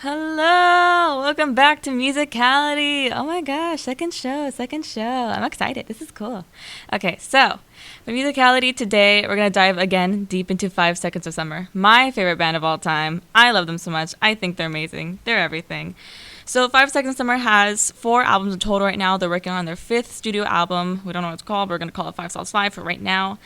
Hello, welcome back to Musicality. Oh my gosh, second show, second show. I'm excited. This is cool. Okay, so for Musicality today, we're gonna dive again deep into 5 Seconds of Summer, my favorite band of all time. I love them so much. I think they're amazing. They're everything. So 5 Seconds of Summer has 4 albums in total right now. They're working on their fifth studio album. We don't know what it's called. We're gonna call it 5 for right now.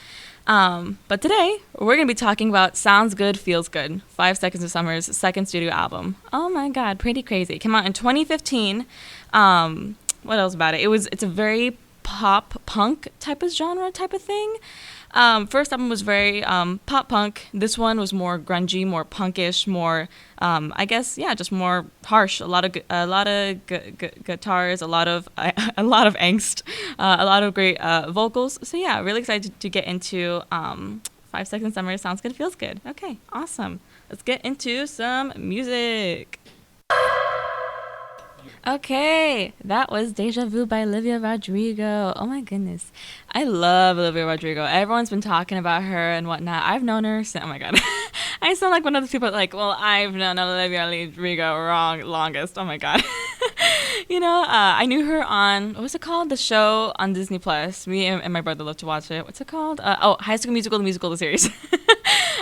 But today, we're going to be talking about Sounds Good, Feels Good, 5 Seconds of Summer's second studio album. Oh my god, pretty crazy. It came out in 2015. What else about it? It's a very pop punk type of genre type of thing. First album was very pop punk. This one was more grungy, more punkish, more I guess just more harsh. A lot of guitars, a lot of a lot of angst, a lot of great vocals. So yeah, really excited to get into 5 Seconds Summer. Sounds good, feels good. Okay, awesome. Let's get into some music. Okay, that was Deja Vu by Olivia Rodrigo. Oh my goodness. I love Olivia Rodrigo. Everyone's been talking about her and whatnot. I've known her since, oh my god. I sound like one of those people like, well, I've known Olivia Rodrigo longest. Oh my god. I knew her on, what was it called? The show on Disney Plus. Me and my brother love to watch it. What's it called? High School Musical, the musical, the series.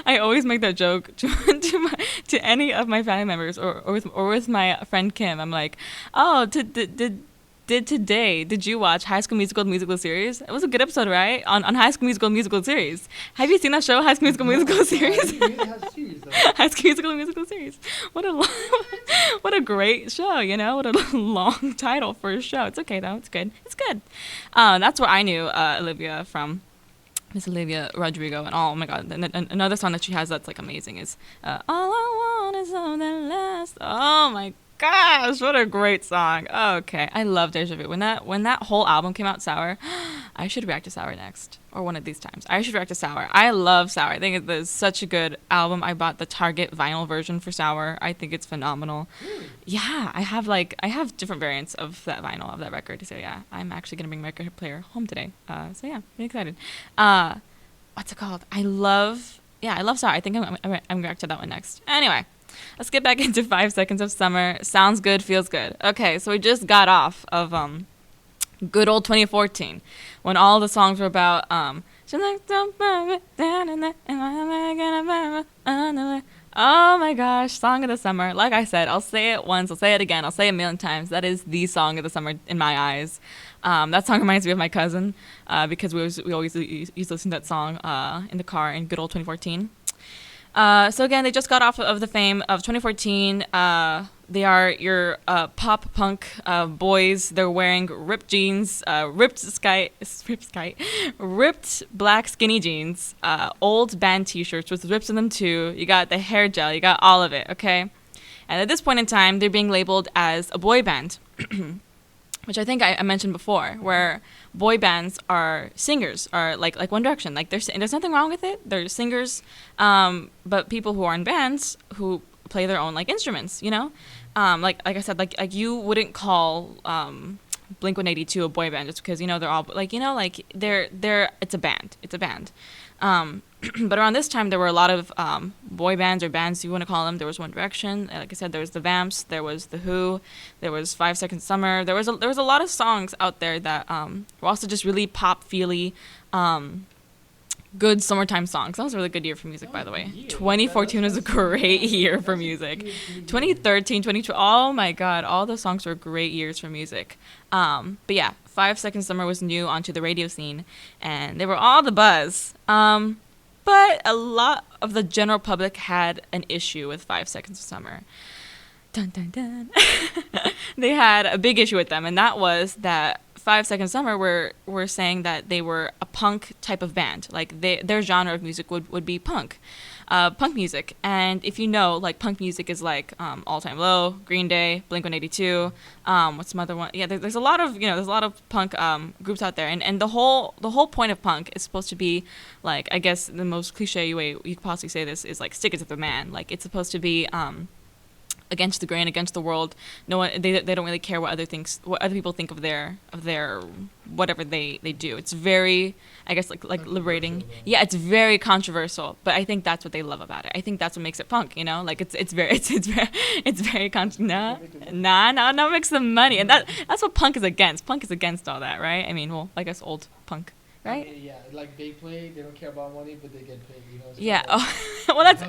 I always make that joke to any of my family members or with my friend Kim. I'm like, oh, did you watch High School Musical the musical series? It was a good episode, right? On High School Musical series. Have you seen that show, High School Musical series? High School Musical series. What a great show, What a long title for a show. It's okay though. It's good. It's good. That's where I knew Olivia from. Miss Olivia Rodrigo, and oh my god, another song that she has that's like amazing is All I Want Is All That Lasts. Oh my gosh, what a great song. Okay, I love Deja Vu. When that whole album came out, Sour, I should react to Sour next, or one of these times. I should react to Sour. I love Sour. I think it's such a good album. I bought the Target vinyl version for Sour. I think it's phenomenal. Really? Yeah, I have different variants of that vinyl of that record. So yeah, I'm actually gonna bring my record player home today. So yeah, really excited. What's it called? I love Sour. I think I'm gonna react to that one next. Anyway. Let's get back into 5 Seconds of Summer. Sounds good, feels good. Okay, so we just got off of good old 2014 when all the songs were about oh my gosh, song of the summer. Like I said, I'll say it once, I'll say it again, I'll say it a million times. That is the song of the summer in my eyes. That song reminds me of my cousin because we always used to listen to that song in the car in good old 2014. So again, they just got off of the fame of 2014. They are your pop punk boys. They're wearing ripped jeans, ripped black skinny jeans, old band T-shirts with rips in them too. You got the hair gel. You got all of it. Okay, and at this point in time, they're being labeled as a boy band. Which I think I mentioned before, where boy bands are singers, are like One Direction. Like there's nothing wrong with it. They're singers, but people who are in bands who play their own like instruments. Like I said, like you wouldn't call Blink-182 a boy band just because they're all they're it's a band. It's a band. But around this time, there were a lot of boy bands or bands you want to call them. There was One Direction, like I said, there was the Vamps, there was the Who, there was 5 Seconds Summer. There was a lot of songs out there that were also just really pop feely, good summertime songs. That was a really good year for music, by the way. 2014 was a great year for music. 2013, 2012, oh my god, all those songs were great years for music. But yeah, 5 Seconds Summer was new onto the radio scene, and they were all the buzz. But a lot of the general public had an issue with 5 Seconds of Summer. Dun, dun, dun. They had a big issue with them, and that was that 5 Seconds of Summer were saying that they were a punk type of band. Like their genre of music would be punk music. And if you know, like punk music is like All Time Low, Green Day, Blink-182. What's some other one? Yeah, there's a lot of there's a lot of punk groups out there, and the whole point of punk is supposed to be like, I guess the most cliche way you could possibly say this is like stick it to the man. Like it's supposed to be against the grain, against the world. No one, they don't really care what other people think of their whatever they do. It's very, I guess, like liberating. Yeah, it's very controversial, but I think that's what they love about it. I think that's what makes it punk, you know? Like it's very no makes them money. And that's what punk is against. Punk is against all that, right? I mean, well, I guess old punk. Right? I mean, yeah, like they don't care about money, but they get paid. You know. So yeah. Like,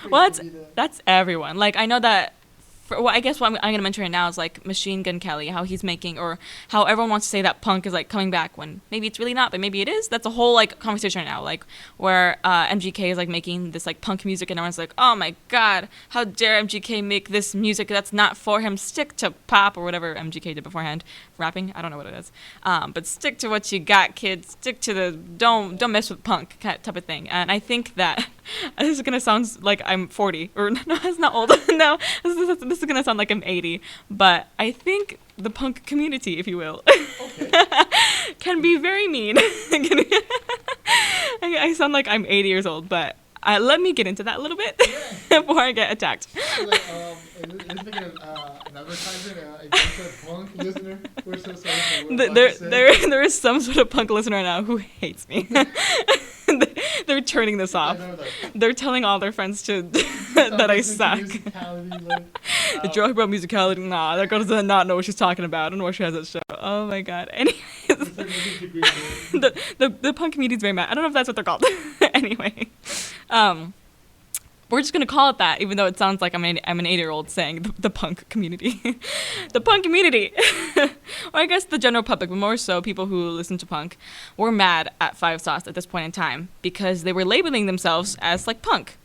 well, that's everyone. Like I know that. I guess what I'm going to mention right now is like Machine Gun Kelly, how he's making, or how everyone wants to say that punk is like coming back when maybe it's really not, but maybe it is. That's a whole like conversation right now, like where MGK is like making this like punk music, and everyone's like, oh my god, how dare MGK make this music that's not for him? Stick to pop or whatever MGK did beforehand, rapping. I don't know what it is, but stick to what you got, kids. Stick to the don't mess with punk type of thing. And I think that this is gonna sound like I'm 40, or no, it's not old. No, this is gonna sound like I'm 80, but I think the punk community, if you will, can be very mean. I sound like I'm 80 years old, but let me get into that a little bit before I get attacked. So like, is this like an advertisement against a punk listener? We're so sorry for what there is some sort of punk listener now who hates me. They're turning this off. They're telling all their friends that I suck. The joke about musicality, nah, that girl does not know what she's talking about. I don't know why she has that show. Oh my god. Anyways, the punk community is very mad. I don't know if that's what they're called. Anyway, we're just gonna call it that, even though it sounds like I'm an 8-year-old saying the punk community. The punk community. Or I guess the general public, but more so people who listen to punk, were mad at Five Sauce at this point in time because they were labeling themselves as like punk.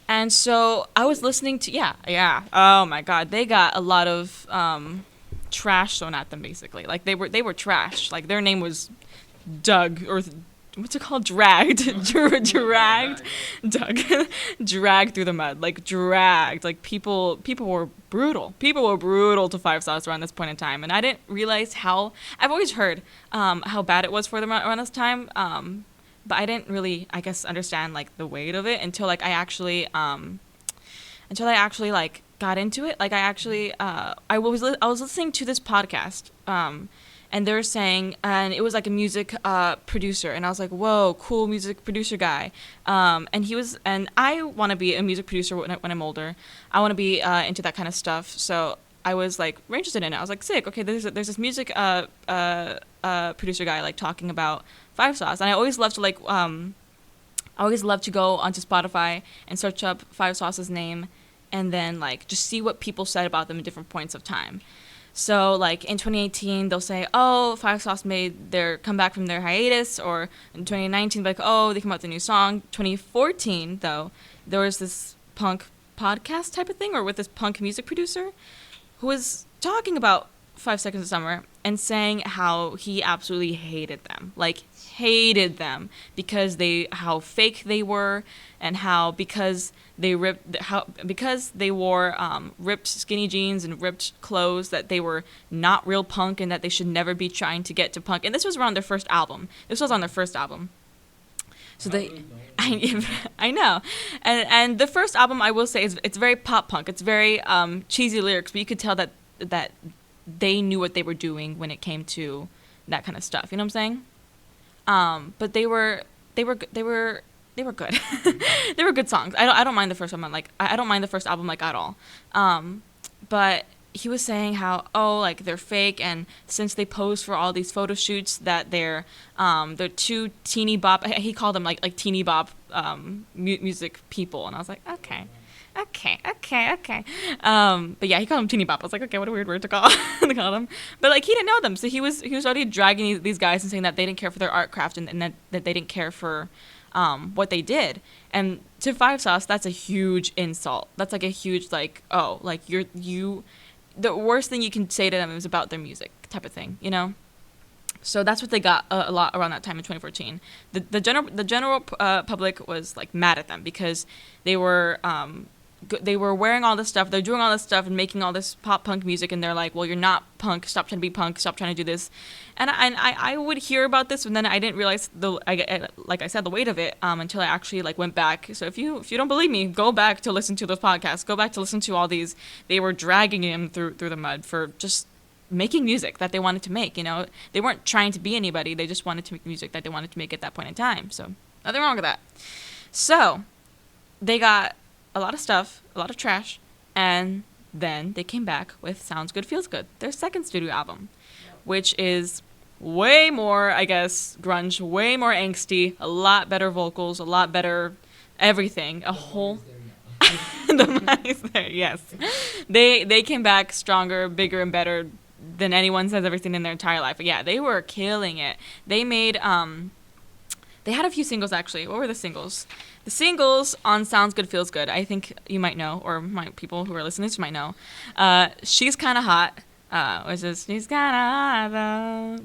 And so I was listening to oh my god, they got a lot of trash thrown at them basically. Like they were trash. Like their name was Doug, or what's it called? Dragged. Doug. Dragged through the mud. Like dragged. Like people were brutal. People were brutal to Five Sauce around this point in time. And I didn't realize I've always heard how bad it was for them around this time. But I didn't really, I guess, understand like the weight of it until like I actually like got into it. Like I was listening to this podcast, and they're saying, and it was like a music producer, and I was like, whoa, cool music producer guy. And I want to be a music producer when I'm older. I want to be into that kind of stuff. So I was like very interested in it. I was like, sick. Okay, there's this music producer guy like talking about Five Sauce, and I always love to go onto Spotify and search up Five Sauce's name, and then like just see what people said about them at different points of time. So like in 2018, they'll say, oh, Five Sauce made their comeback from their hiatus, or in 2019, like, oh, they came out with a new song. 2014, though, there was this punk podcast type of thing, or with this punk music producer who was talking about 5 Seconds of Summer and saying how he absolutely hated them, because how fake they were, and how because they wore ripped skinny jeans and ripped clothes, that they were not real punk and that they should never be trying to get to punk. And this was around their first album. So I know, and the first album, I will say, it's very pop punk. It's very cheesy lyrics, but you could tell that they knew what they were doing when it came to that kind of stuff. You know what I'm saying? But they were good. They were good songs. I don't mind the first album. Like I don't mind the first album like at all. But he was saying how like they're fake, and since they pose for all these photo shoots, that they're two teeny bop. He called them like teeny bop music people, and I was like, okay. But yeah, he called them teeny bop. I was like, okay, what a weird word to call them. But like he didn't know them, so he was already dragging these guys and saying that they didn't care for their art craft, and that they didn't care for what they did. And to Five Sauce, that's a huge insult. That's like a huge like, oh, like you the worst thing you can say to them is about their music type of thing, you know? So that's what they got a lot around that time in 2014. The general public was like mad at them because they were they were wearing all this stuff, they're doing all this stuff and making all this pop punk music, and they're like, well, you're not punk, stop trying to be punk, stop trying to do this. And I would hear about this, and then I didn't realize like I said, the weight of it until I actually like went back. So if you don't believe me, go back to listen to those podcasts, go back to listen to all these. They were dragging him through the mud for just making music that they wanted to make. You know, they weren't trying to be anybody, they just wanted to make music that they wanted to make at that point in time. So nothing wrong with that. So they got a lot of stuff, a lot of trash, and then they came back with Sounds Good Feels Good, their second studio album, which is way more, I guess, grunge, way more angsty, a lot better vocals, a lot better everything, a whole... The money's there, yes. They came back stronger, bigger, and better than anyone has ever seen in their entire life. But yeah, they were killing it. They made... They had a few singles, actually. What were the singles? The singles on Sounds Good Feels Good, I think you might know, or people who are listening to might know. She's Kinda Hot, which is, she's kinda hot though.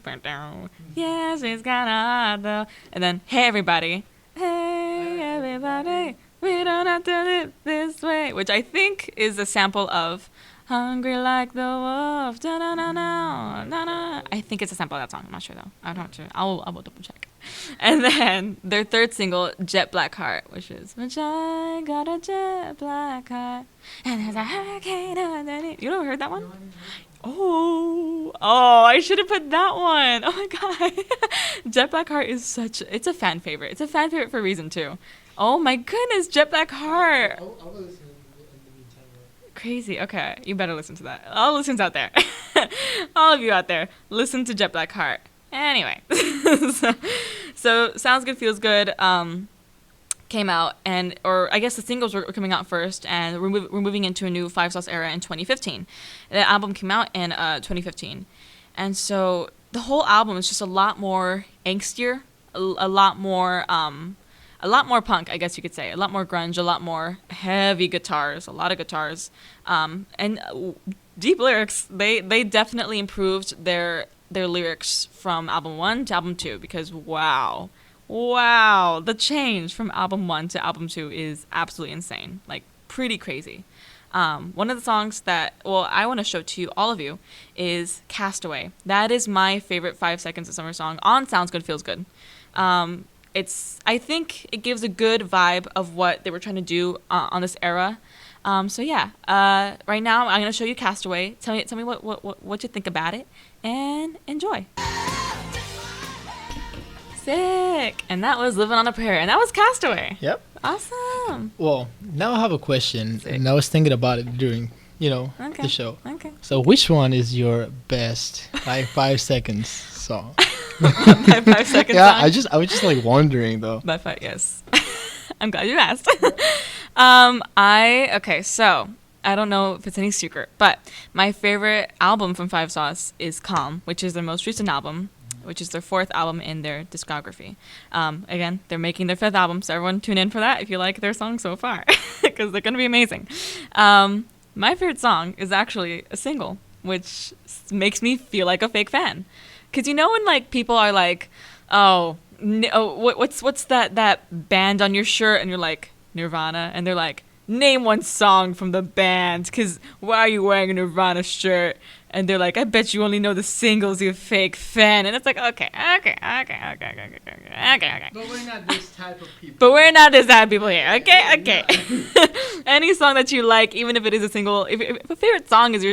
Yeah, she's kinda hot though. And then, Hey Everybody. Hey everybody, we don't have to live this way. Which I think is a sample of Hungry Like the Wolf. Da-na-na-na, I think it's a sample of that song. I'm not sure though. I'll double check. And then their third single, Jet Black Heart, which I got a jet black heart, and there's a hurricane underneath. You never heard that one? Oh, I should have put that one. Oh my god. Jet Black Heart is it's a fan favorite. It's a fan favorite for a reason too. Oh my goodness, Jet Black Heart. I'll listen in the meantime. Crazy. Okay, you better listen to that. All listeners out there. All of you out there, listen to Jet Black Heart. Anyway, so Sounds Good Feels Good came out, or I guess the singles were coming out first, and we're moving into a new Five Sauce era in 2015. The album came out in 2015, and so the whole album is just a lot more angstier, a lot more punk, I guess you could say, a lot more grunge, a lot more heavy guitars, a lot of guitars, and deep lyrics. They definitely improved their lyrics from album 1 to album 2, because wow, the change from album 1 to album 2 is absolutely insane, like pretty crazy. One of the songs that I want to show to you, all of you, is Castaway. That is my favorite 5 Seconds of Summer song on Sounds Good Feels Good. I think it gives a good vibe of what they were trying to do on this era. So yeah, right now I'm gonna show you Castaway. Tell me what you think about it, and enjoy. Sick. And that was Living on a Prayer, and that was Castaway. Yep. Awesome. Well, now I have a question, Sick. and I was thinking about it during, the show. Okay. So which one is your best, 5 seconds song? My 5 seconds Yeah, song? I was just like wondering though. My 5, yes. I'm glad you asked. So I don't know if it's any secret, but my favorite album from Five Sauce is Calm, which is their most recent album, which is their 4th album in their discography. Again, they're making their 5th album, so everyone tune in for that if you like their songs so far, because they're going to be amazing. My favorite song is actually a single, which makes me feel like a fake fan. Because when like people are like, what's that band on your shirt, and you're like, Nirvana, and they're like, name one song from the band, because why are you wearing a Nirvana shirt? And they're like, I bet you only know the singles, you fake fan. And it's like, okay. But we're not this type of people. But we're not this type of people here, okay. Any song that you like, even if it is a single, if a favorite song is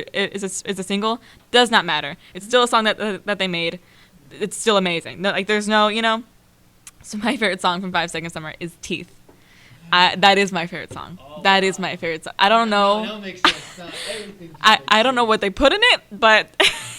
a single, does not matter. It's still a song that they made. It's still amazing. No, like there's no, So my favorite song from 5 Seconds Summer is Teeth. That is my favorite song. That is my favorite song. I don't know. That makes sense. I don't know what they put in it, but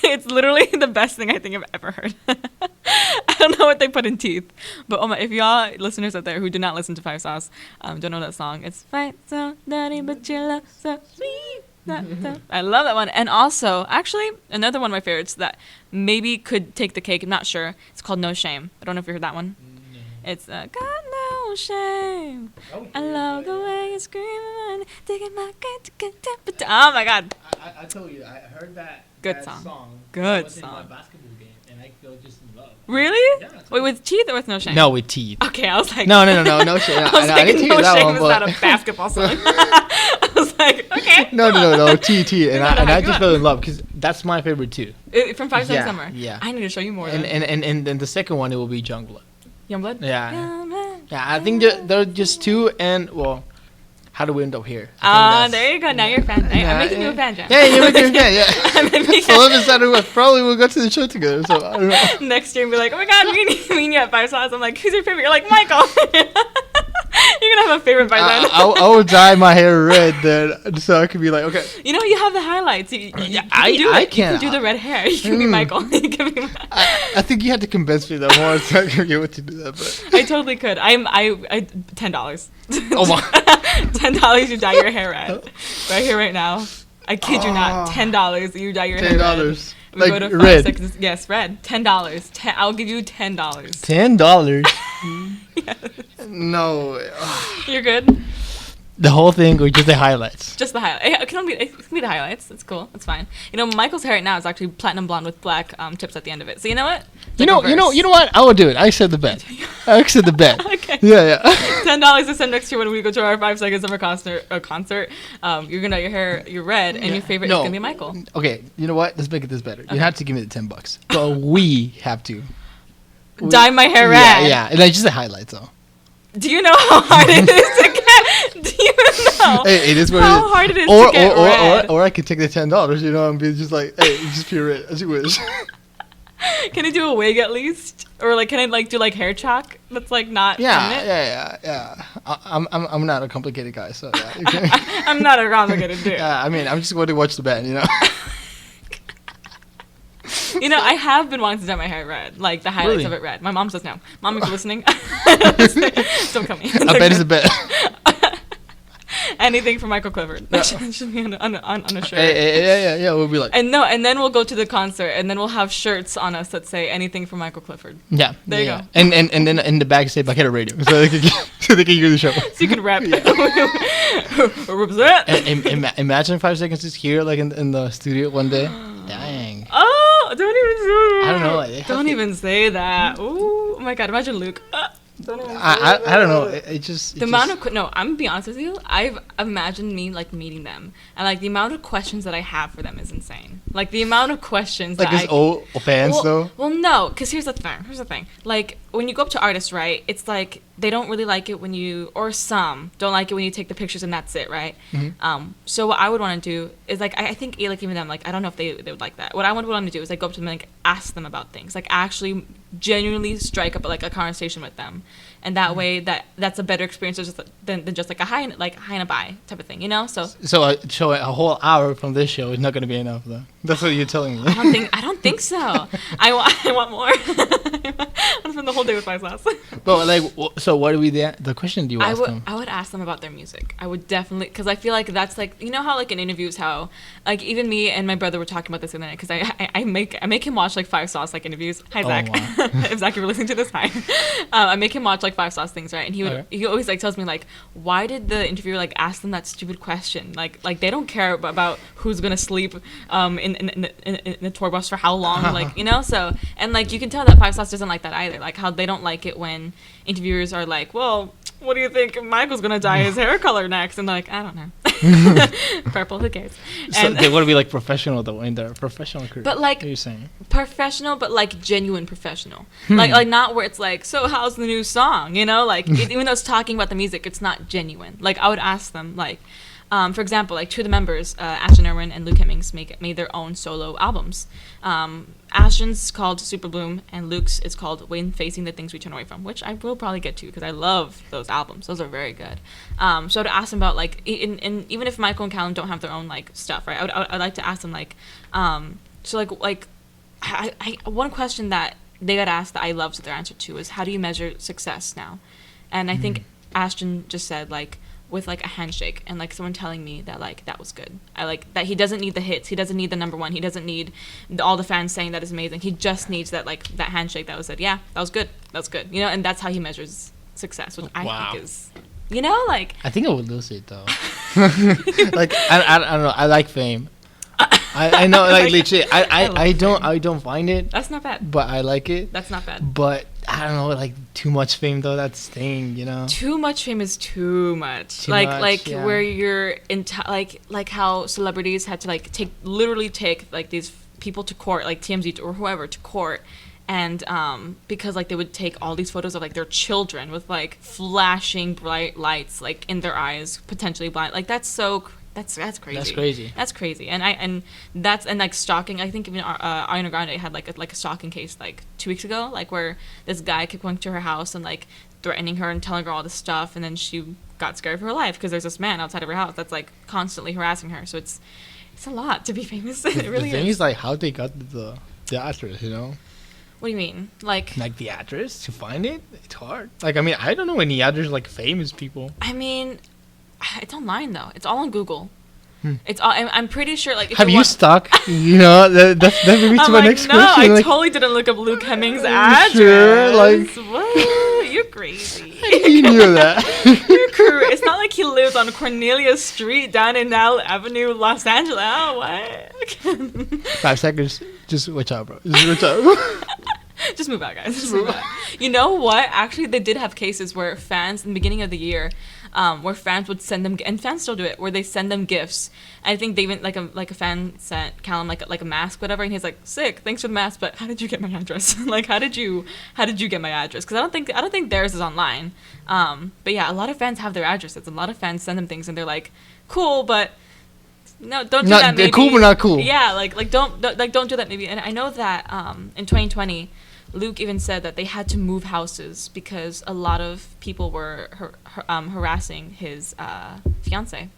it's literally the best thing I think I've ever heard. I don't know what they put in Teeth, but if y'all listeners out there who do not listen to Five Sauce, don't know that song, it's Fight So Dirty But Your Love So Sweet. I love that one. And also, actually, another one of my favorites that maybe could take the cake, I'm not sure, it's called No Shame. I don't know if you heard that one. It's got no shame. I love the way you scream, taking my oh my god. I told you, I heard that. Good that song. Good Good song. song. In my basketball game, and I feel just in love. Really? Yeah, Wait, with Teeth or with No Shame? No, with Teeth. Okay, I was like, No shame. I was I like, didn't No hear that Shame one, is but not a basketball song. I was like, okay. No. T. And No, I go just on. fell in love because that's my favorite too. From 5 Seconds Yeah, Summer. yeah. I need to show you more. And then the second one, it will be Youngblood. Youngblood? Yeah. Youngblood. Yeah, I think they're just two, and well, how do we end up here? I think There you go. Now you're a fan. I'm making you a fan, John. Yeah, you're making a fan. Yeah. I'm making So all of a sudden, probably we'll go to the show together. So I don't know. Next year and be like, oh my god, me and you at 5 Sauce. I'm like, who's your favorite? You're like, Michael. You're gonna have a favorite by then. I will dye my hair red then, so I could be like, okay. You know, you have the highlights. You I You can't. can do the red hair. You can be Michael. You can be. I think you had to convince me that more so I could get what to do that. But I totally could. I $10. Oh my. $10 you dye your hair red. Right here, right now. I kid you not. $10 you dye your hair red. $10. We Like go to 5 red. seconds. Yes, red. $10. I'll give you $10. $10. Yes. No. You're good. The whole thing or just the highlights? Just the highlights. It can be the highlights. It's cool. It's fine. You know, Michael's hair right now is actually platinum blonde with black tips at the end of it. So you know what? You know what? I will do it. I accept the bet. I accept the bet. Okay. Yeah. $10 to send next year when we go to our 5 Seconds Summer concert. You're gonna your hair, you're red, and your favorite is gonna be Michael. Okay. You know what? Let's make it this better. You have to give me the $10, but we have to Dye my hair red. Yeah. And just the highlights though. Do you know how hard it is to get? Do you know Hey, it is what how it is. hard it is to get red? Or I could take the $10, you know, and be just like, hey, just pure red as you wish. Can I do a wig at least, or like can I do hair chalk? That's like not. Yeah. I'm not a complicated guy, so yeah. You can, I'm not a complicated dude. I mean, I'm just going to watch the band, you know. You know, I have been wanting to dye my hair red, like the highlights Really? of it red. My mom says no. Mom, if you're listening, don't come me. I bet it's a bet. Anything for Michael Clifford. That should be on a shirt. Yeah. We'll be like. And then we'll go to the concert, and then we'll have shirts on us that say anything for Michael Clifford. Yeah. There you go. And then in the back say Bucket Radio, so they can hear the show. So you can rap. Represent. Imagine 5 Seconds is here, like in the studio one day. Dang. Oh, don't even say that. I don't know. Don't even say that. Ooh, oh my God, imagine Luke. Don't even say I that. don't know. It just The amount of no, I'm gonna be honest with you. I've imagined me meeting them, and the amount of questions that I have for them is insane. Like the amount of questions like that his old fans though. Well, no, because here's the thing. Like when you go up to artists, right? It's like they don't really like it when you, or some don't like it when you take the pictures and that's it, right? Mm-hmm. So what I would want to do is I think even them, I don't know if they would like that. What I would want to do is go up to them and ask them about things, actually genuinely strike up a conversation with them, and that way that's a better experience than just a hi and a bye type of thing, you know? So a whole hour from this show is not going to be enough though. That's what you're telling me. I don't think so. I want more. I want to spend the whole day with my sauce. But so what do we the question do you ask them? I would ask them about their music. I would definitely, because I feel like that's you know how in interviews how even me and my brother were talking about this the other night, because I make him watch 5 Sauce interviews. Hi Zach. Wow. If Zach, you're listening to this, hi. I make him watch 5 Sauce things, right? And he always tells me why did the interviewer ask them that stupid question? Like they don't care about who's gonna sleep in the tour bus for how long, you know. So and you can tell that 5 Sauce doesn't like that either. How they don't like it when interviewers are well, what do you think Michael's gonna dye his hair color next? And I don't know. Purple, who cares? So And they want to be professional though in their professional career. But what are you saying? Professional, but genuine professional. Not where it's so how's the new song? You know, even though it's talking about the music, it's not genuine. I would ask them for example, two of the members, Ashton Irwin and Luke Hemmings, made their own solo albums. Ashton's called Super Bloom, and Luke's is called When Facing the Things We Turn Away From, which I will probably get to because I love those albums. Those are very good. So to ask them about even if Michael and Callum don't have their own stuff, right? I'd like to ask them one question that they got asked that I loved their answer to is, how do you measure success now? And I think Ashton just said with a handshake and someone telling me that that was good. I that he doesn't need the hits, he doesn't need the number one, he doesn't need all the fans saying that is amazing. He just needs that that handshake that was said, yeah, that was good, you know. And that's how he measures success, which I think is, you know, I think I would lose it though. I don't know. I like fame. I know, literally, I don't find it. That's not bad. But I like it. That's not bad. But I don't know, like too much fame though. That's the thing, you know. Too much fame is too much. Too like much, yeah. where you're like how celebrities had to like take like these people to court, like TMZ or whoever to court, and because like they would take all these photos of like their children with like flashing bright lights like in their eyes, potentially blind. Like that's crazy. That's crazy. That's crazy. And like stalking. I think even Ariana Grande had like a stalking case like 2 weeks ago, like where this guy kept going to her house and like threatening her and telling her all this stuff, and then she got scared for her life because there's this man outside of her house that's like constantly harassing her. So it's a lot to be famous. It really is. The thing is like how they got the address, you know. What do you mean? Like the address to find it? It's hard. Like I mean, I don't know any other like famous people. I mean, it's online though. It's all on Google. It's all. I'm pretty sure. Like, if have you want, stalked? You know, that brings me to my next no, question. I like, totally didn't look up Luke Hemmings' address. Sure, like what? You're crazy. You knew that. It's not like he lives on Cornelia Street down in Nile Avenue, Los Angeles. Oh, what? 5 seconds. Just watch out, bro. Just watch out. Just move out, guys. Just move out. You know what? Actually, they did have cases where fans in the beginning of the year, where fans would send them, and fans still do it, where they send them gifts. I think they even like a fan sent Callum like a mask, whatever, and he's like, "Sick, thanks for the mask, but how did you get my address? Like, how did you get my address? Because I don't think theirs is online. But yeah, a lot of fans have their addresses. A lot of fans send them things, and they're like, "Cool, but." No, don't do that. Maybe. Cool, but not cool. Yeah, don't do that. Maybe, and I know that in 2020, Luke even said that they had to move houses because a lot of people were harassing his fiance.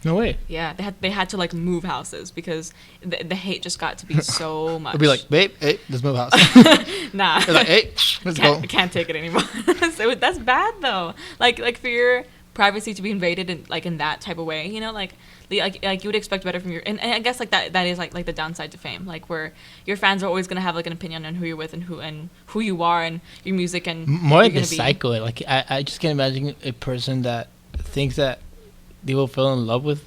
No way. Yeah, they had to like move houses because the hate just got to be so much. It'd be like, babe, hey, let's move house. Nah. They're like, hey, let's go. I can't take it anymore. So that's bad though. Like for your privacy to be invaded in that type of way, you know, like you would expect better from your, and I guess like that is like the downside to fame, like where your fans are always gonna have like an opinion on who you're with and who you are and your music and more like the psycho. Like I just can't imagine a person that thinks that they will fall in love with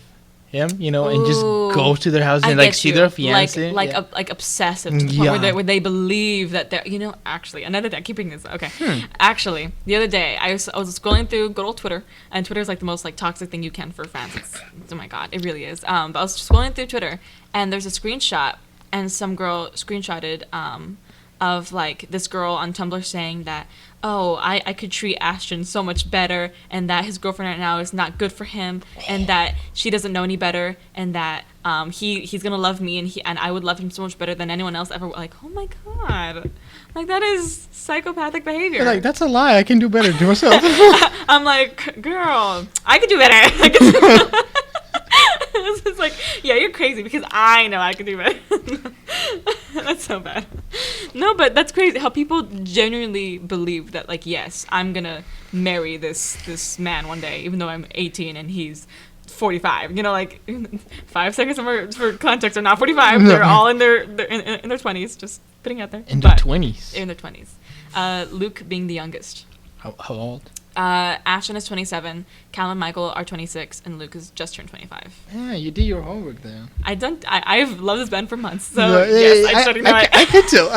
him, you know, and just go to their house and like see their fiance, like obsessive to the point where they believe that they're, you know. Actually, another day, keeping this okay. Actually, the other day I was scrolling through good old Twitter, and Twitter is like the most like toxic thing you can for fans. Oh my god, it really is. But I was scrolling through Twitter, and there's a screenshot, and some girl screenshotted of like this girl on Tumblr saying that, oh, I could treat Ashton so much better, and that his girlfriend right now is not good for him, and that she doesn't know any better, and that he's gonna love me, and I would love him so much better than anyone else ever. Like, oh my god, like that is psychopathic behavior. Like, that's a lie. I can do better to myself. I'm like, girl, I could do better. It's like, yeah, you're crazy because I know I can do better. That's so bad. No, but that's crazy how people genuinely believe that, like, yes, I'm gonna marry this man one day, even though I'm 18 and he's 45. You know, like 5 seconds for context are not 45. They're all in their 20s. Just putting it out there. In their 20s. In their 20s. Luke being the youngest. How old? Ashton is 27, Callum and Michael are 26, and Luke has just turned 25. Yeah, you did your homework then. I've loved this band for months, so yes, I studied. I can tell.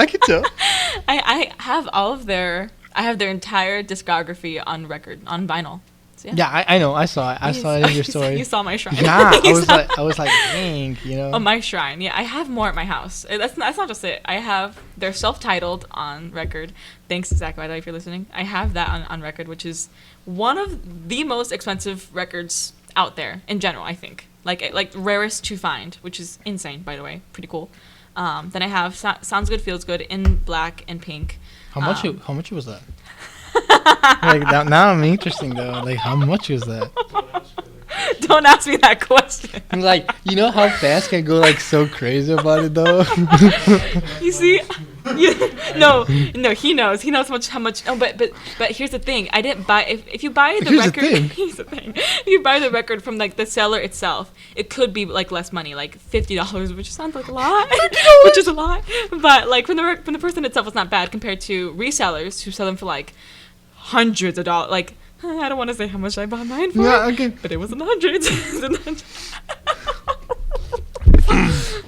I have I have their entire discography on record, on vinyl. So, yeah, I know. I saw it in your story. You saw my shrine. Yeah, I was like, dang, you know. Oh, my shrine. Yeah, I have more at my house. That's not just it. I have, they're self-titled on record. Thanks, Zach, by the way, if you're listening. I have that on record, which is one of the most expensive records out there in general, I think. Like rarest to find, which is insane, by the way. Pretty cool. Then I have Sounds Good, Feels Good in black and pink. How much was that? Like now I'm interesting though. Like, how much was that? Don't ask me that question. Like, you know how fast can go like so crazy about it though. You see, no, he knows how much. Oh, but here's the thing. I didn't buy. If you buy the record, here's the thing. If you buy the record from like the seller itself, it could be like less money, like $50, which sounds like a lot, which is a lot. But like from the person itself, it's not bad compared to resellers who sell them for like hundreds of dollars. Like, I don't want to say how much I bought mine for. Yeah, okay. But it was in the hundreds.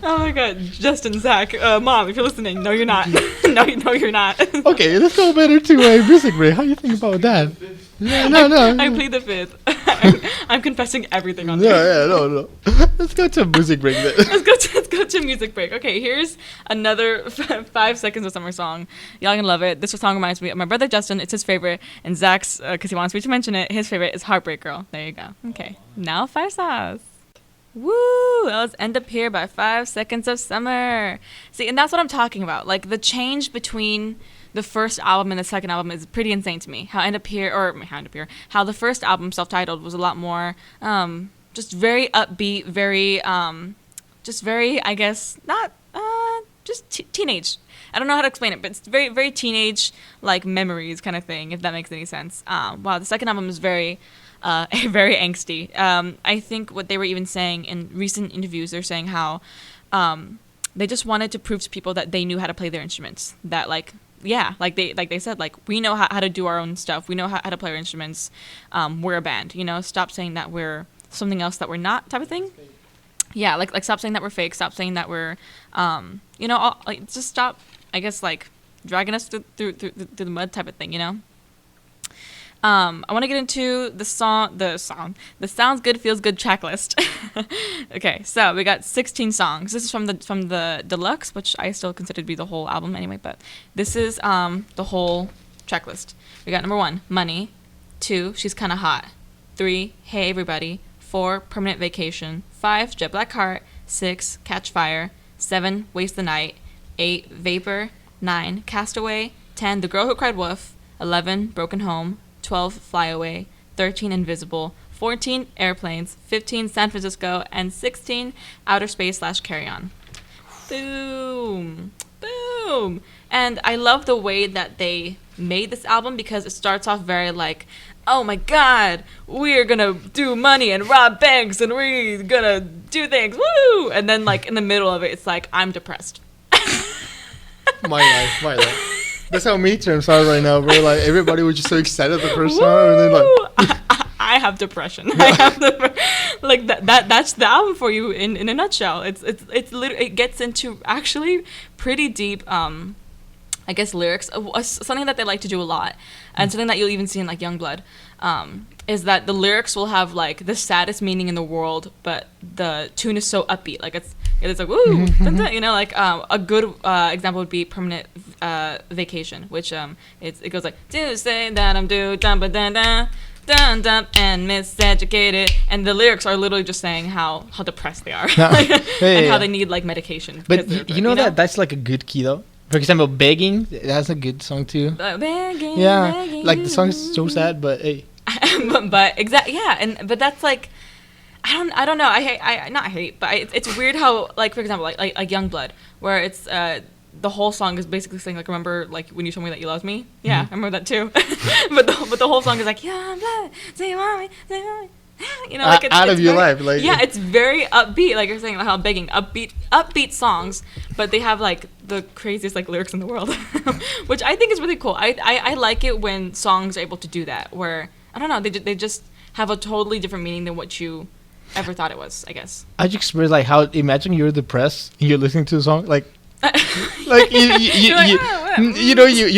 Oh my god, Justin, Zach, Mom, if you're listening, no, you're not. no, you're not. Okay, let's go better to a music break. How you think about that? No. I plead the fifth. I'm confessing everything on no. Let's go to a music break then. Let's go to music break. Okay, here's another 5 seconds of summer song. Y'all gonna love it. This song reminds me of my brother Justin. It's his favorite, and Zach's, because he wants me to mention it, his favorite is Heartbreak Girl. There you go. Okay, now 5 stars. Woo! Let's end up here by 5 seconds of summer. See, and that's what I'm talking about. Like, the change between the first album and the second album is pretty insane to me. How the first album, self-titled, was a lot more just very upbeat, very just very, I guess, not just teenage. I don't know how to explain it, but it's very, very teenage, like, memories kind of thing, if that makes any sense. Wow, the second album is very very angsty. I think what they were even saying in recent interviews, they're saying how they just wanted to prove to people that they knew how to play their instruments. That they said, like, we know how to do our own stuff. We know how to play our instruments. We're a band, Stop saying that we're something else that we're not, type of thing. Yeah, like stop saying that we're fake. Stop saying that we're, just stop, I guess, like, dragging us through the mud, type of thing, I want to get into the Sounds Good, Feels Good checklist. Okay, so we got 16 songs. This is from the deluxe, which I still consider to be the whole album anyway, but this is the whole checklist. We got number 1, Money. 2, She's Kinda Hot. 3, Hey Everybody. 4, Permanent Vacation. 5, Jet Black Heart. 6, Catch Fire. 7, Waste the Night. 8, Vapor. 9, Castaway. 10, The Girl Who Cried Woof. 11, Broken Home. 12, Fly Away. 13, Invisible. 14, Airplanes. 15, San Francisco. And 16, Outer Space / Carry On. Boom. And I love the way that they made this album, because it starts off very like, oh my god, we're gonna do money and rob banks and we're gonna do things, woo! And then, like, in the middle of it, it's like, I'm depressed. My life. That's how midterms are right now, bro. Like, everybody was just so excited the first time, and then, like, I have depression. I have like that's the album for you in a nutshell. It's literally, it gets into actually pretty deep I guess lyrics. Something that they like to do a lot, and something that you'll even see in, like, Youngblood, is that the lyrics will have, like, the saddest meaning in the world, but the tune is so upbeat. Like, it's like, woo, dun, dun, like, a good example would be Permanent Vacation, which it goes like, do say that I'm due, dun ba dun dun dun dun, and miseducated, and the lyrics are literally just saying how depressed they are, and how they need, like, medication. But that's like a good key though. For example, Begging, that's a good song too. Begging, yeah, begging. Like, the song is so sad, but hey. but that's like, I don't know. I hate, but it's weird how, like, for example, like Youngblood, where it's the whole song is basically saying, like, remember, like, when you told me that you loved me? Yeah, I remember that too. but the whole song is like, Youngblood, say you want me. Like, out of your life, like, yeah, it's very upbeat, like you're saying, like, how Begging, upbeat songs, but they have, like, the craziest, like, lyrics in the world, which I think is really cool. I like it when songs are able to do that, where, I don't know, they just have a totally different meaning than what you ever thought it was, I guess. I just experienced, like, how, imagine you're depressed and you're listening to a song, like you'll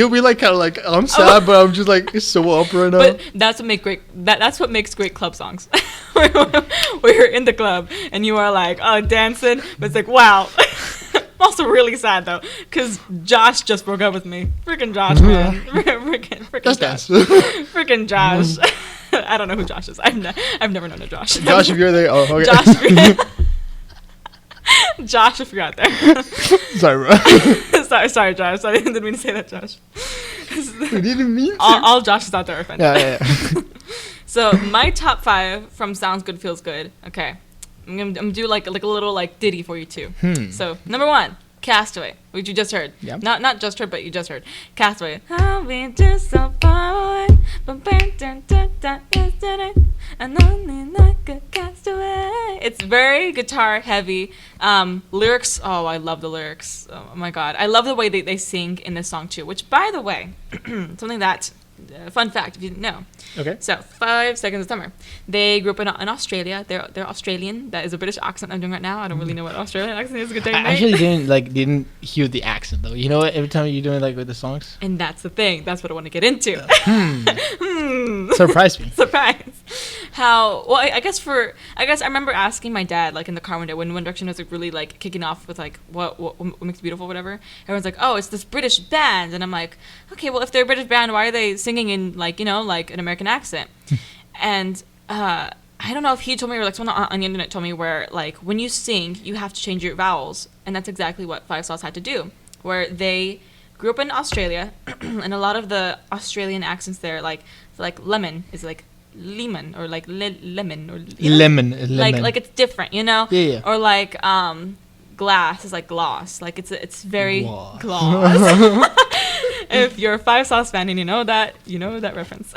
be like, kind of like, I'm sad, but I'm just, like, so up right now. But that's what makes great club songs. Where you're in the club and you are like, oh, dancing, but it's like, wow. I'm also really sad though, because Josh just broke up with me. Freaking Josh, man. Freaking Josh. Freaking Josh. I don't know who Josh is. I've never known a Josh. Josh, if you're there, oh, okay. Josh, if you're out there. Sorry, bro. sorry, Josh. I didn't mean to say that, Josh. You didn't mean to. All Joshes out there are offended. Yeah. So my top 5 from Sounds Good, Feels Good. Okay, I'm gonna do like a little, like, ditty for you too. So number 1, Castaway, which you just heard. Yep. Not just heard, but you just heard. Castaway. I'll be just so far away, but yesterday, and only like a castaway. It's very guitar heavy. Lyrics. Oh, I love the lyrics. Oh my god, I love the way they sing in this song too. Which, by the way, something that fun fact if you didn't know. Okay. So 5 Seconds of Summer. They grew up in Australia. They're Australian. That is a British accent I'm doing right now. I don't really know what Australian accent is. Good day, I mate. actually didn't hear the accent though. You know what? Every time you're doing like with the songs. And that's the thing. That's what I want to get into. Surprise me. Surprise. How? Well, I guess I remember asking my dad like in the car one day when One Direction was like really like kicking off with like what makes it beautiful, whatever. Everyone's like, oh, it's this British band, and I'm like, okay, well if they're a British band, why are they singing in like like an American accent? And I don't know if he told me or like someone on the internet told me where like when you sing you have to change your vowels, and that's exactly what Five Sauce had to do. Where they grew up in Australia, and a lot of the Australian accents there like lemon is like lemon or like lemon or lemon. Like it's different, Yeah. Or like glass is like gloss, like it's very gloss. If you're a Five Sauce fan and you know that reference.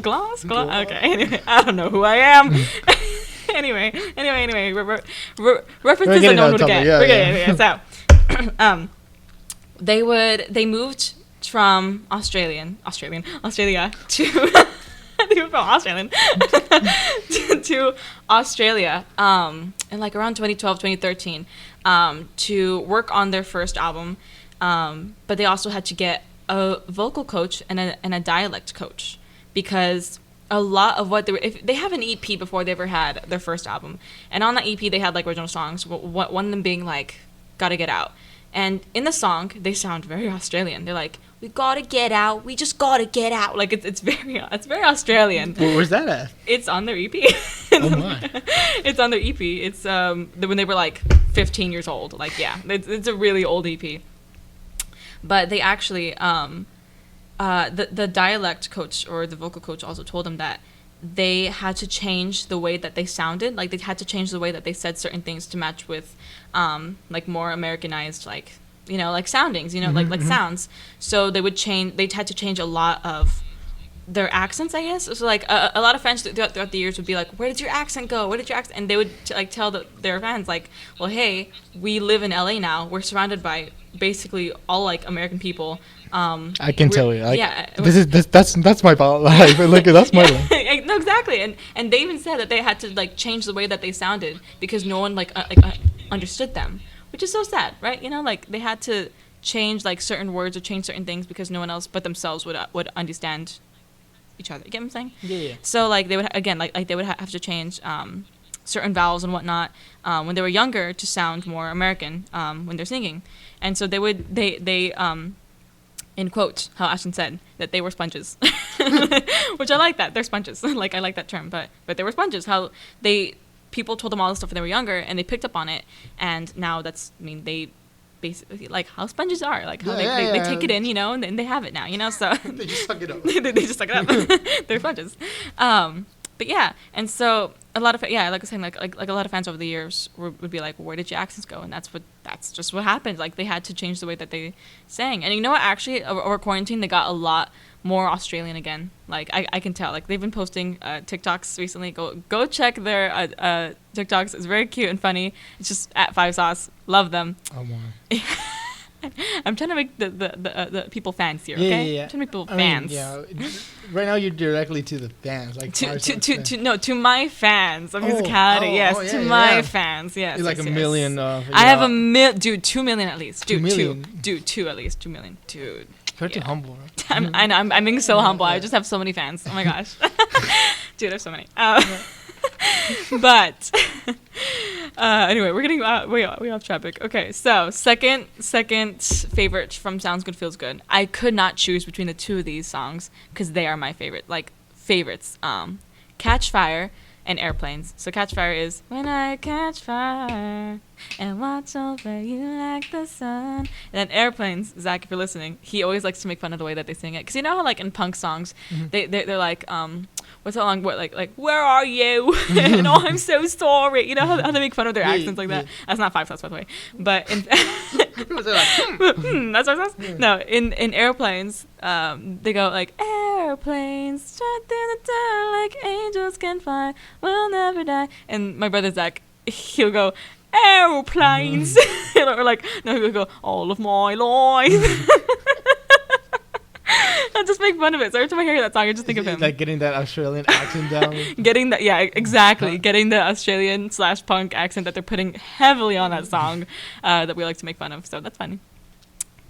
Gloss. Okay. Anyway, I don't know who I am. anyway. References that no one would get. So, they moved from Australia to to Australia in like around 2012, 2013 to work on their first album. But they also had to get a vocal coach and a dialect coach, because a lot of what they have an EP before they ever had their first album, and on that EP they had like original songs. One of them being like "Gotta Get Out," and in the song they sound very Australian. They're like, "We gotta get out, we just gotta get out." Like it's very Australian. Where's that at? It's on their EP. Oh my! It's on their EP. It's when they were like 15 years old. Like it's a really old EP. But they actually, the dialect coach or the vocal coach also told them that they had to change the way that they sounded. Like they had to change the way that they said certain things to match with, like more Americanized, like like soundings, like sounds. So they had to change a lot of their accents, I guess. So like a lot of fans throughout the years would be like, "Where did your accent go? Where did your accent?" And they would like tell their fans like, "Well, hey, we live in LA now. We're surrounded by basically all like American people." I can tell you. Like, yeah, that's my life. Like that's my life. No, exactly. And they even said that they had to like change the way that they sounded because no one understood them, which is so sad, right? Like they had to change like certain words or change certain things because no one else but themselves would understand each other. You get what I'm saying? Yeah. So like they would again like they would have to change certain vowels and whatnot when they were younger to sound more American when they're singing, and so they in quotes how Ashton said that they were sponges, which I like that they're sponges. Like I like that term, but they were sponges. How people told them all this stuff when they were younger and they picked up on it, and now they basically like how sponges are, like how they take it in, and then they have it now, so they just suck it up. they just suck it up. They're sponges. But yeah, and so a lot of like I was saying, like a lot of fans over the years would be like, well, where did your accents go? And that's just what happened. Like they had to change the way that they sang. And you know what? Actually, over quarantine, they got a lot more Australian again. Like I can tell. Like they've been posting TikToks recently. Go check their TikToks. It's very cute and funny. It's just at Five Sauce. Love them. Oh my. I'm trying to make the people fans here. Okay. Yeah. I'm trying to make people fans. Right now you're directly to the fans, like to my fans of Musicality. Yes, my fans. Yes. You're like a million. I have 2 million at least. 2 million. Two at least. 2 million. Dude. You're too humble. I know. I'm being so humble. I just have so many fans. Oh my gosh. Dude, there's so many. But anyway, we're getting way off topic. Okay, so second favorite from Sounds Good Feels Good. I could not choose between the two of these songs because they are my favorites. Catch Fire and Airplanes. So Catch Fire is when I catch fire and watch over you like the sun. And then Airplanes, Zach, if you're listening, he always likes to make fun of the way that they sing it. Because you know how like in punk songs, they're like, what's that long? What like where are you? And oh, I'm so sorry. You know how they make fun of their accents like that. That's not Five Sauce, by the way. But in that's Five Sauce. Yeah. No, in Airplanes, they go like airplanes straight through the dark like angels can fly. We'll never die. And my brother Zach, he'll go airplanes, or like no, he'll go all of my life. I just make fun of it. So every time I hear that song, I just think of him. Like getting that Australian accent down. Exactly. Getting the Australian/punk accent that they're putting heavily on that song that we like to make fun of. So that's funny.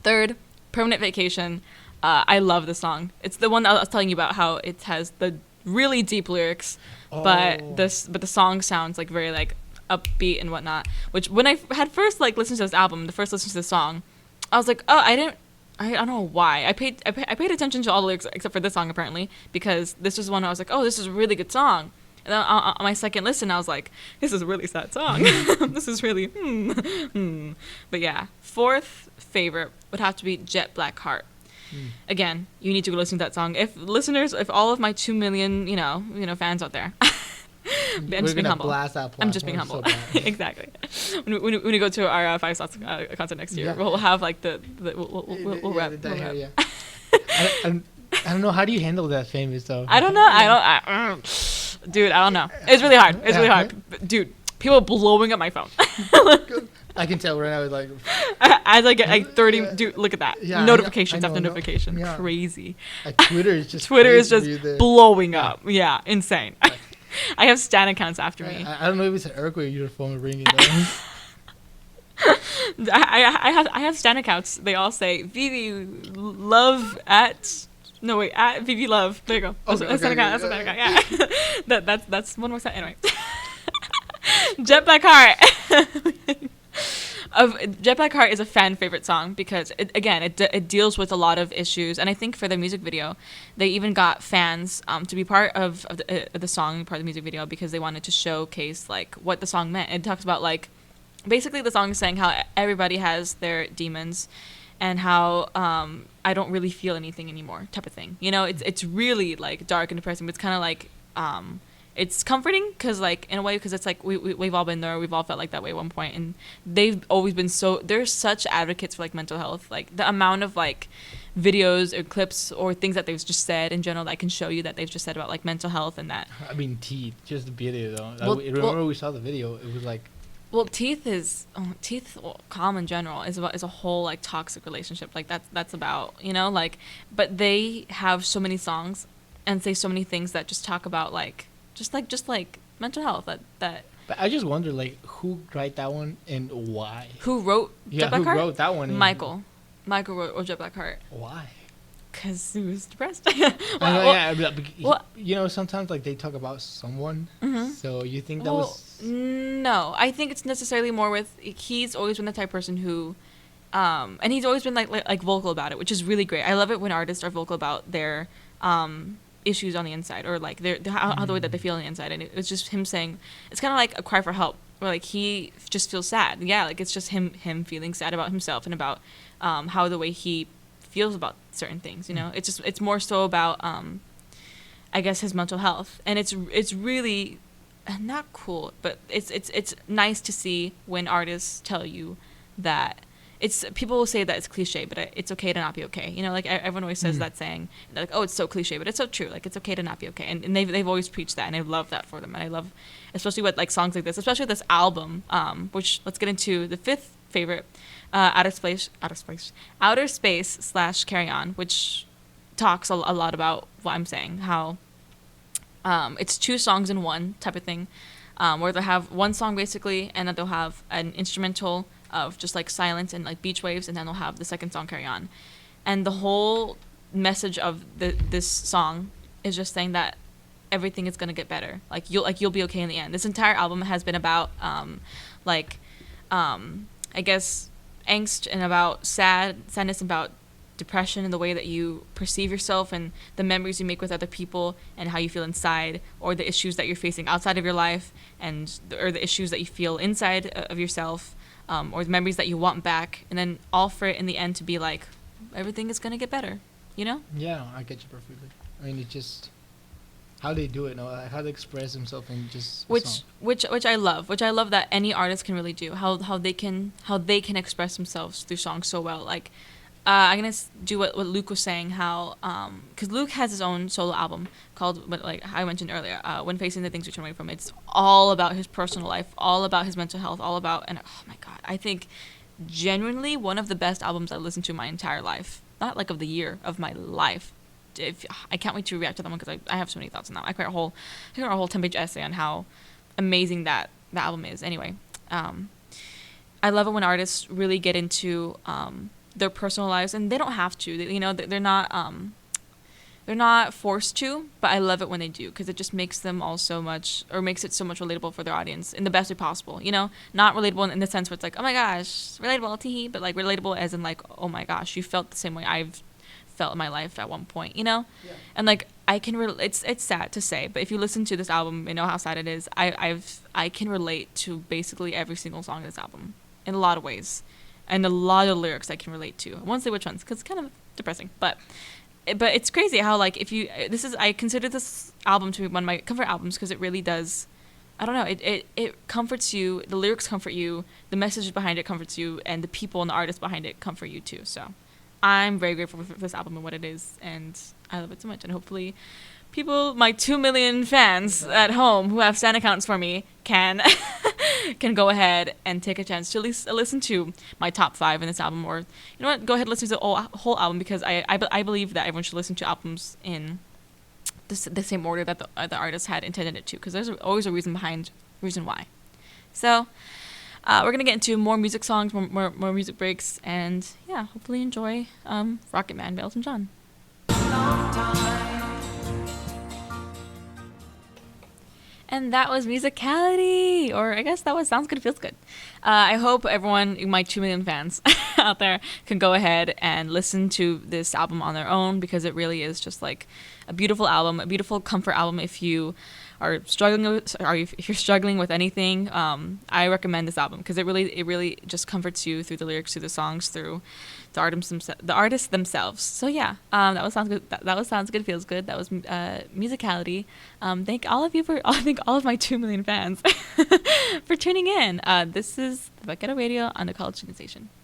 Third, Permanent Vacation. I love the song. It's the one that I was telling you about, how it has the really deep lyrics, but the song sounds like very like upbeat and whatnot. Which when I had first like listened to this album, the first listen to the song, I was like, oh, I don't know why. I paid attention to all the lyrics except for this song apparently, because this was one I was like, oh, this is a really good song. And then on my second listen, I was like, this is a really sad song. This is really But yeah, fourth favorite would have to be Jet Black Heart. Again, you need to go listen to that song. If all of my 2 million, fans out there, I'm just being humble. I'm just being humble. Exactly. When we go to our 5 Sauce concert next year, we'll have like we'll rap. I don't know. How do you handle that famous though? I don't know. Dude, I don't know. It's really hard. It's really hard. Dude, people blowing up my phone. I can tell right now. Like, as I get like 30, dude, look at that. Notifications after notification. Yeah. Crazy. Like Twitter is just blowing up. Yeah, insane. I have stan accounts after me. I don't know if it's an earthquake or your phone ringing though. I have stan accounts. They all say Vivi love at. No wait, at Vivi love. There you go. That's a stan account. Yeah. That's one more stan. Anyway. Jet Black Heart. Jet Black Heart is a fan favorite song because it deals with a lot of issues, and I think for the music video they even got fans to be part of the song, part of the music video, because they wanted to showcase like what the song meant. It talks about like basically the song is saying how everybody has their demons and how I don't really feel anything anymore type of thing. It's really like dark and depressing, but it's kind of like it's comforting because like in a way, because it's like we've all been there, we've all felt like that way at one point, and they've always been they're such advocates for like mental health. Like the amount of like videos or clips or things that they've just said in general that I can show you that they've just said about like mental health and that. I mean, Teeth, just the video though. Remember we saw the video, it was like, well, Teeth, calm in general is a whole like toxic relationship. Like that's about, like, but they have so many songs and say so many things that just talk about like just like mental health that. But I just wonder like who wrote that one and why. Who wrote Jet Black Heart? Who wrote that one? Michael wrote Jet Black Heart. Why? Because he was depressed. Sometimes like they talk about someone. Mm-hmm. So you think that was? No, I think it's necessarily more with he's always been the type of person who, and he's always been like vocal about it, which is really great. I love it when artists are vocal about their issues on the inside, or like how the way that they feel on the inside, and it's just him saying it's kind of like a cry for help, where like he just feels sad. Yeah, like it's just him feeling sad about himself and about how the way he feels about certain things. It's more so about I guess his mental health, and it's really not cool, but it's nice to see when artists tell you that. People will say that it's cliche, but it's okay to not be okay. Like everyone always says that saying, like, oh, it's so cliche, but it's so true. Like it's okay to not be okay, and they've always preached that, and I love that for them. And I love, especially with like songs like this, especially this album. Which let's get into the fifth favorite, Outer Space / Carry On, which talks a lot about what I'm saying, how it's 2 songs in one type of thing, where they'll have one song basically, and then they'll have an instrumental of just like silence and like beach waves, and then they'll have the second song, Carry On. And the whole message of this song is just saying that everything is gonna get better. Like you'll be okay in the end. This entire album has been about I guess angst and about sadness, about depression and the way that you perceive yourself and the memories you make with other people and how you feel inside, or the issues that you're facing outside of your life or the issues that you feel inside of yourself. Or the memories that you want back, and then all for it in the end to be like, everything is gonna get better, Yeah, I get you perfectly. I mean, it's just how they do it, how they express themselves in just which I love that any artist can really do. How they can express themselves through songs so well. Like, I'm gonna do what Luke was saying, how because Luke has his own solo album called, like I mentioned earlier, When Facing the Things We Turn Away From. It's all about his personal life, all about his mental health, all about, and oh my god, I think genuinely one of the best albums I've listened to my entire life. Not like of the year, of my life. if I can't wait to react to that one because I have so many thoughts on that. I could write a whole 10-page essay on how amazing that album is. Anyway, I love it when artists really get into their personal lives, and they don't have to. They're not forced to, but I love it when they do because it just makes them all makes it so much relatable for their audience in the best way possible. Not relatable in the sense where it's like, oh my gosh, relatable, tee, but like relatable as in like, oh my gosh, you felt the same way I've felt in my life at one point, Yeah. And like I can it's sad to say, but if you listen to this album, you know how sad it is. I can relate to basically every single song in this album in a lot of ways, and a lot of lyrics I can relate to. I won't say which ones because it's kind of depressing, but it's crazy how like I consider this album to be one of my comfort albums because it really does. I don't know. It comforts you. The lyrics comfort you. The message behind it comforts you, and the people and the artists behind it comfort you too. So I'm very grateful for this album and what it is, and I love it so much. And hopefully, people, my 2 million fans at home who have Stan accounts for me, can go ahead and take a chance to at least listen to my top 5 in this album, or you know what, go ahead and listen to the whole album because I believe that everyone should listen to albums in the same order that the artist had intended it to, because there's always a reason why. So we're gonna get into more music songs, more music breaks, and yeah, hopefully enjoy Rocket Man by Elton John. And that was Musicality, or I guess that was Sounds Good, Feels Good. I hope everyone, my 2 million fans out there, can go ahead and listen to this album on their own because it really is just like a beautiful album, a beautiful comfort album. If you are struggling if you're struggling with anything, I recommend this album because it really just comforts you through the lyrics, through the songs, through the artists themselves. So yeah, that was Sounds Good. That was Sounds Good, Feels Good. That was Musicality. Thank all of my 2 million fans for tuning in. This is the Bucket Radio on the College Student Station.